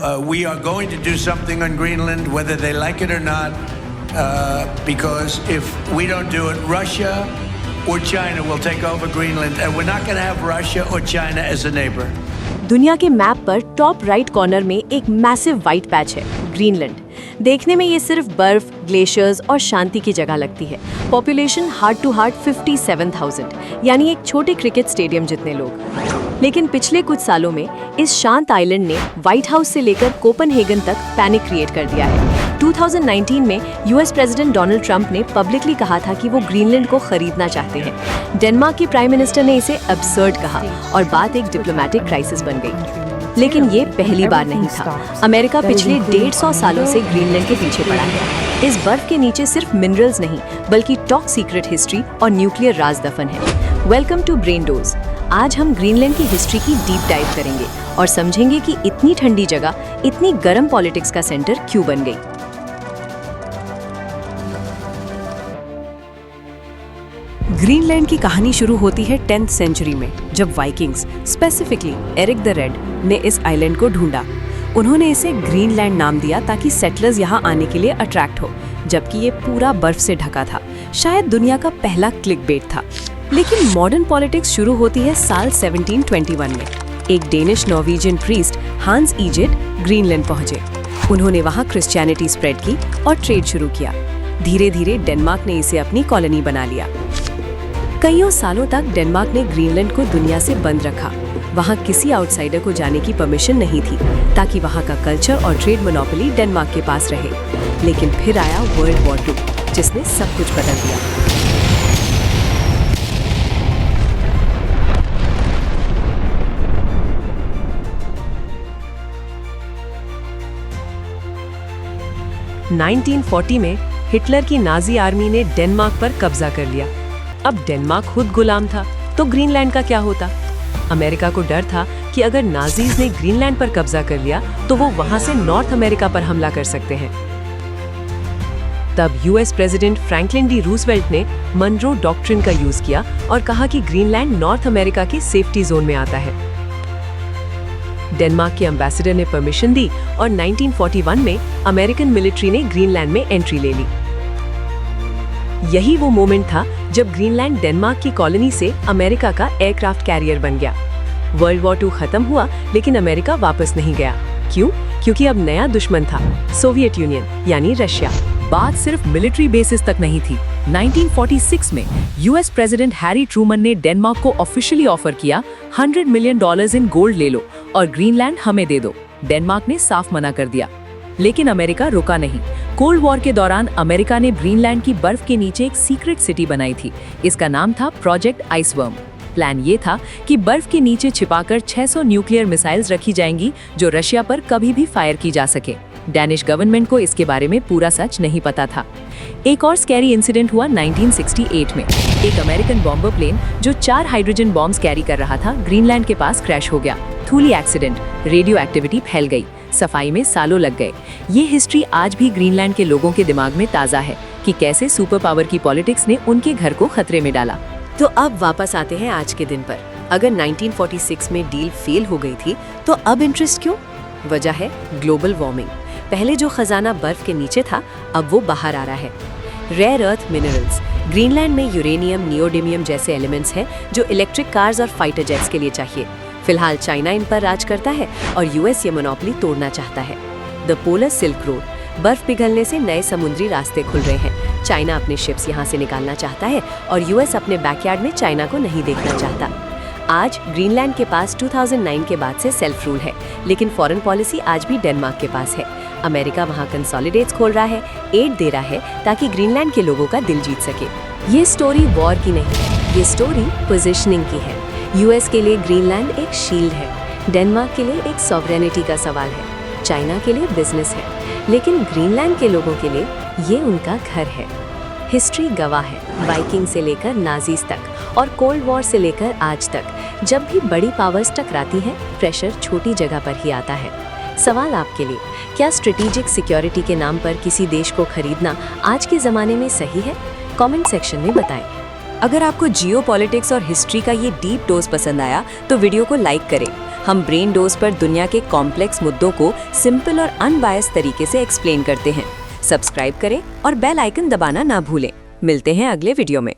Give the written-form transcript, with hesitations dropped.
We are going to do something on Greenland, whether they like it or not, because if we don't do it, Russia or China will take over Greenland, and we're not going to have Russia or China as a neighbor. दुनिया के map पर top right corner में एक massive white patch है, Greenland. देखने में ये सिर्फ बर्फ, ग्लेशियर्स और शांति की जगह लगती है। पॉपुलेशन हार्ट टू हार्ट 57,000, यानी एक छोटे क्रिकेट स्टेडियम जितने लोग। लेकिन पिछले कुछ सालों में इस शांत आइलैंड ने व्हाइट हाउस से लेकर कोपेनहेगन तक पैनिक क्रिएट कर दिया है। 2019 में यूएस प्रेसिडेंट डोनाल्ड ट्रंप ने पब्लिकली कहा था कि वो ग्रीनलैंड को खरीदना चाहते हैं। डेनमार्क के प्राइम मिनिस्टर ने इसे अब्सर्ड कहा और बात एक डिप्लोमेटिक क्राइसिस बन गई। लेकिन ये पहली बार नहीं था। अमेरिका पिछले 150 सालों से ग्रीनलैंड के पीछे पड़ा है। इस बर्फ के नीचे सिर्फ मिनरल्स नहीं, बल्कि टॉप सीक्रेट हिस्ट्री और न्यूक्लियर राज दफन है। Welcome to brain dose. आज हम ग्रीनलैंड की हिस्ट्री की डीप डाइव करेंगे और समझेंगे कि इतनी ठंडी जगह इतनी गर्म पॉलिटिक्स का सेंटर क्यों बन गई। ग्रीनलैंड की कहानी शुरू होती है 10th सेंचुरी में, जब Vikings, specifically Eric the Red, ने इस आइलैंड को ढूंढा। उन्होंने इसे ग्रीनलैंड नाम दिया ताकि सेटलर्स यहाँ आने के लिए अट्रैक्ट हो, जबकि ये पूरा बर्फ से ढका था। शायद दुनिया का पहला क्लिकबेट था। लेकिन मॉडर्न पॉलिटिक्स शुरू होती है साल 1721 में। एक डेनिश नॉर्वेजियन प्रीस्ट हांस ईजेट ग्रीनलैंड पहुंचे। उन्होंने वहां क्रिश्चियनिटी स्प्रेड की और ट्रेड शुरू किया। धीरे धीरे डेनमार्क ने इसे अपनी कॉलोनी बना लिया। कईयों सालों तक डेनमार्क ने ग्रीनलैंड को दुनिया से बंद रखा। वहां किसी आउटसाइडर को जाने की परमिशन नहीं थी, ताकि वहां का कल्चर और ट्रेड मोनोपोली डेनमार्क के पास रहे। लेकिन फिर आया वर्ल्ड वॉर 2, जिसने सब कुछ बदल दिया। (1940) में हिटलर की नाजी आर्मी ने डेनमार्क पर कब्जा कर लिया। अब डेनमार्क खुद गुलाम था, तो ग्रीनलैंड का क्या होता? अमेरिका को डर था कि अगर नाजीज ने ग्रीनलैंड पर कब्जा कर लिया तो वो वहां से नॉर्थ अमेरिका पर हमला कर सकते हैं। तब US president Franklin D Roosevelt ने मनरो डॉक्ट्रिन का यूज किया और कहा कि ग्रीनलैंड नॉर्थ अमेरिका के सेफ्टी जोन में आता है। डेनमार्क के एम्बेसडर ने परमिशन दी और 1941 में अमेरिकन मिलिट्री ने ग्रीनलैंड में एंट्री ले ली। यही वो मोमेंट था जब ग्रीनलैंड डेनमार्क की कॉलोनी से अमेरिका का एयरक्राफ्ट कैरियर बन गया। वर्ल्ड वॉर 2 खत्म हुआ, लेकिन अमेरिका वापस नहीं गया। क्यों? क्योंकि अब नया दुश्मन था, सोवियत यूनियन यानी रशिया। बात सिर्फ मिलिट्री बेसिस तक नहीं थी। 1946 में यूएस प्रेसिडेंट हैरी ट्रूमन ने डेनमार्क को ऑफिशियली ऑफर किया, $100 मिलियन इन गोल्ड ले लो और ग्रीनलैंड हमें दे दो। डेनमार्क ने साफ मना कर दिया, लेकिन अमेरिका रुका नहीं। कोल्ड वॉर के दौरान अमेरिका ने ग्रीनलैंड की बर्फ के नीचे एक सीक्रेट सिटी बनाई थी। इसका नाम था प्रोजेक्ट आइसवर्म। प्लान ये था कि बर्फ के नीचे छिपाकर 600 न्यूक्लियर मिसाइल्स रखी जाएंगी, जो रशिया पर कभी भी फायर की जा सके। डैनिश गवर्नमेंट को इसके बारे में पूरा सच नहीं पता था। एक और स्कैरी इंसिडेंट हुआ 1968 में। एक अमेरिकन बॉम्बर प्लेन जो 4 हाइड्रोजन बॉम्ब्स कैरी कर रहा था, ग्रीनलैंड के पास क्रैश हो गया। थूली एक्सीडेंट, रेडियो एक्टिविटी फैल गई, सफाई में सालों लग गए। ये हिस्ट्री आज भी ग्रीनलैंड के लोगों के दिमाग में ताज़ा है कि कैसे सुपर पावर की पॉलिटिक्स ने उनके घर को खतरे में डाला। तो अब वापस आते हैं आज के दिन पर। अगर 1946 में डील फेल हो गई थी, तो अब इंटरेस्ट क्यों? वजह है ग्लोबल वार्मिंग। पहले जो खजाना बर्फ के नीचे था, अब वो बाहर आ रहा है। Rare earth minerals. ग्रीनलैंड में यूरेनियम, नियोडिमियम जैसे एलिमेंट्स हैं जो इलेक्ट्रिक कार्स और फाइटर जेट्स के लिए चाहिए। फिलहाल चाइना इन पर राज करता है और यूएस ये मोनोपोली तोड़ना चाहता है। The polar silk road. बर्फ पिघलने से नए समुद्री रास्ते खुल रहे हैं। चाइना अपने शिप्स यहाँ से निकालना चाहता है और यूएस अपने बैकयार्ड में चाइना को नहीं देखना चाहता। आज ग्रीनलैंड के पास 2009 के बाद से सेल्फ रूल है, लेकिन फॉरेन पॉलिसी आज भी डेनमार्क के पास है। अमेरिका वहाँ कंसोलिडेट्स खोल रहा है, एड दे रहा है, ताकि ग्रीनलैंड के लोगों का दिल जीत सके। ये स्टोरी वॉर की नहीं है, ये स्टोरी पोजिशनिंग की है। यूएस के लिए ग्रीनलैंड एक शील्ड है, डेनमार्क के लिए एक सॉवरेनिटी का सवाल है, चाइना के लिए बिजनेस है, लेकिन ग्रीनलैंड के लोगों के लिए ये उनका घर है। हिस्ट्री गवाह है, वाइकिंग से लेकर नाजीज तक और कोल्ड वॉर से लेकर आज तक, जब भी बड़ी पावर्स टकराती हैं, प्रेशर छोटी जगह पर ही आता है। सवाल आपके लिए, क्या स्ट्रेटेजिक सिक्योरिटी के नाम पर किसी देश को खरीदना आज के ज़माने में सही है? कमेंट सेक्शन में बताएं। अगर आपको जियोपॉलिटिक्स और हिस्ट्री का ये डीप डोज पसंद आया तो वीडियो को लाइक करें। हम ब्रेन डोज पर दुनिया के कॉम्प्लेक्स मुद्दों को सिंपल और अनबायस्ड तरीके से एक्सप्लेन करते हैं। सब्सक्राइब करें और बेल आइकन दबाना ना भूलें। मिलते हैं अगले वीडियो में।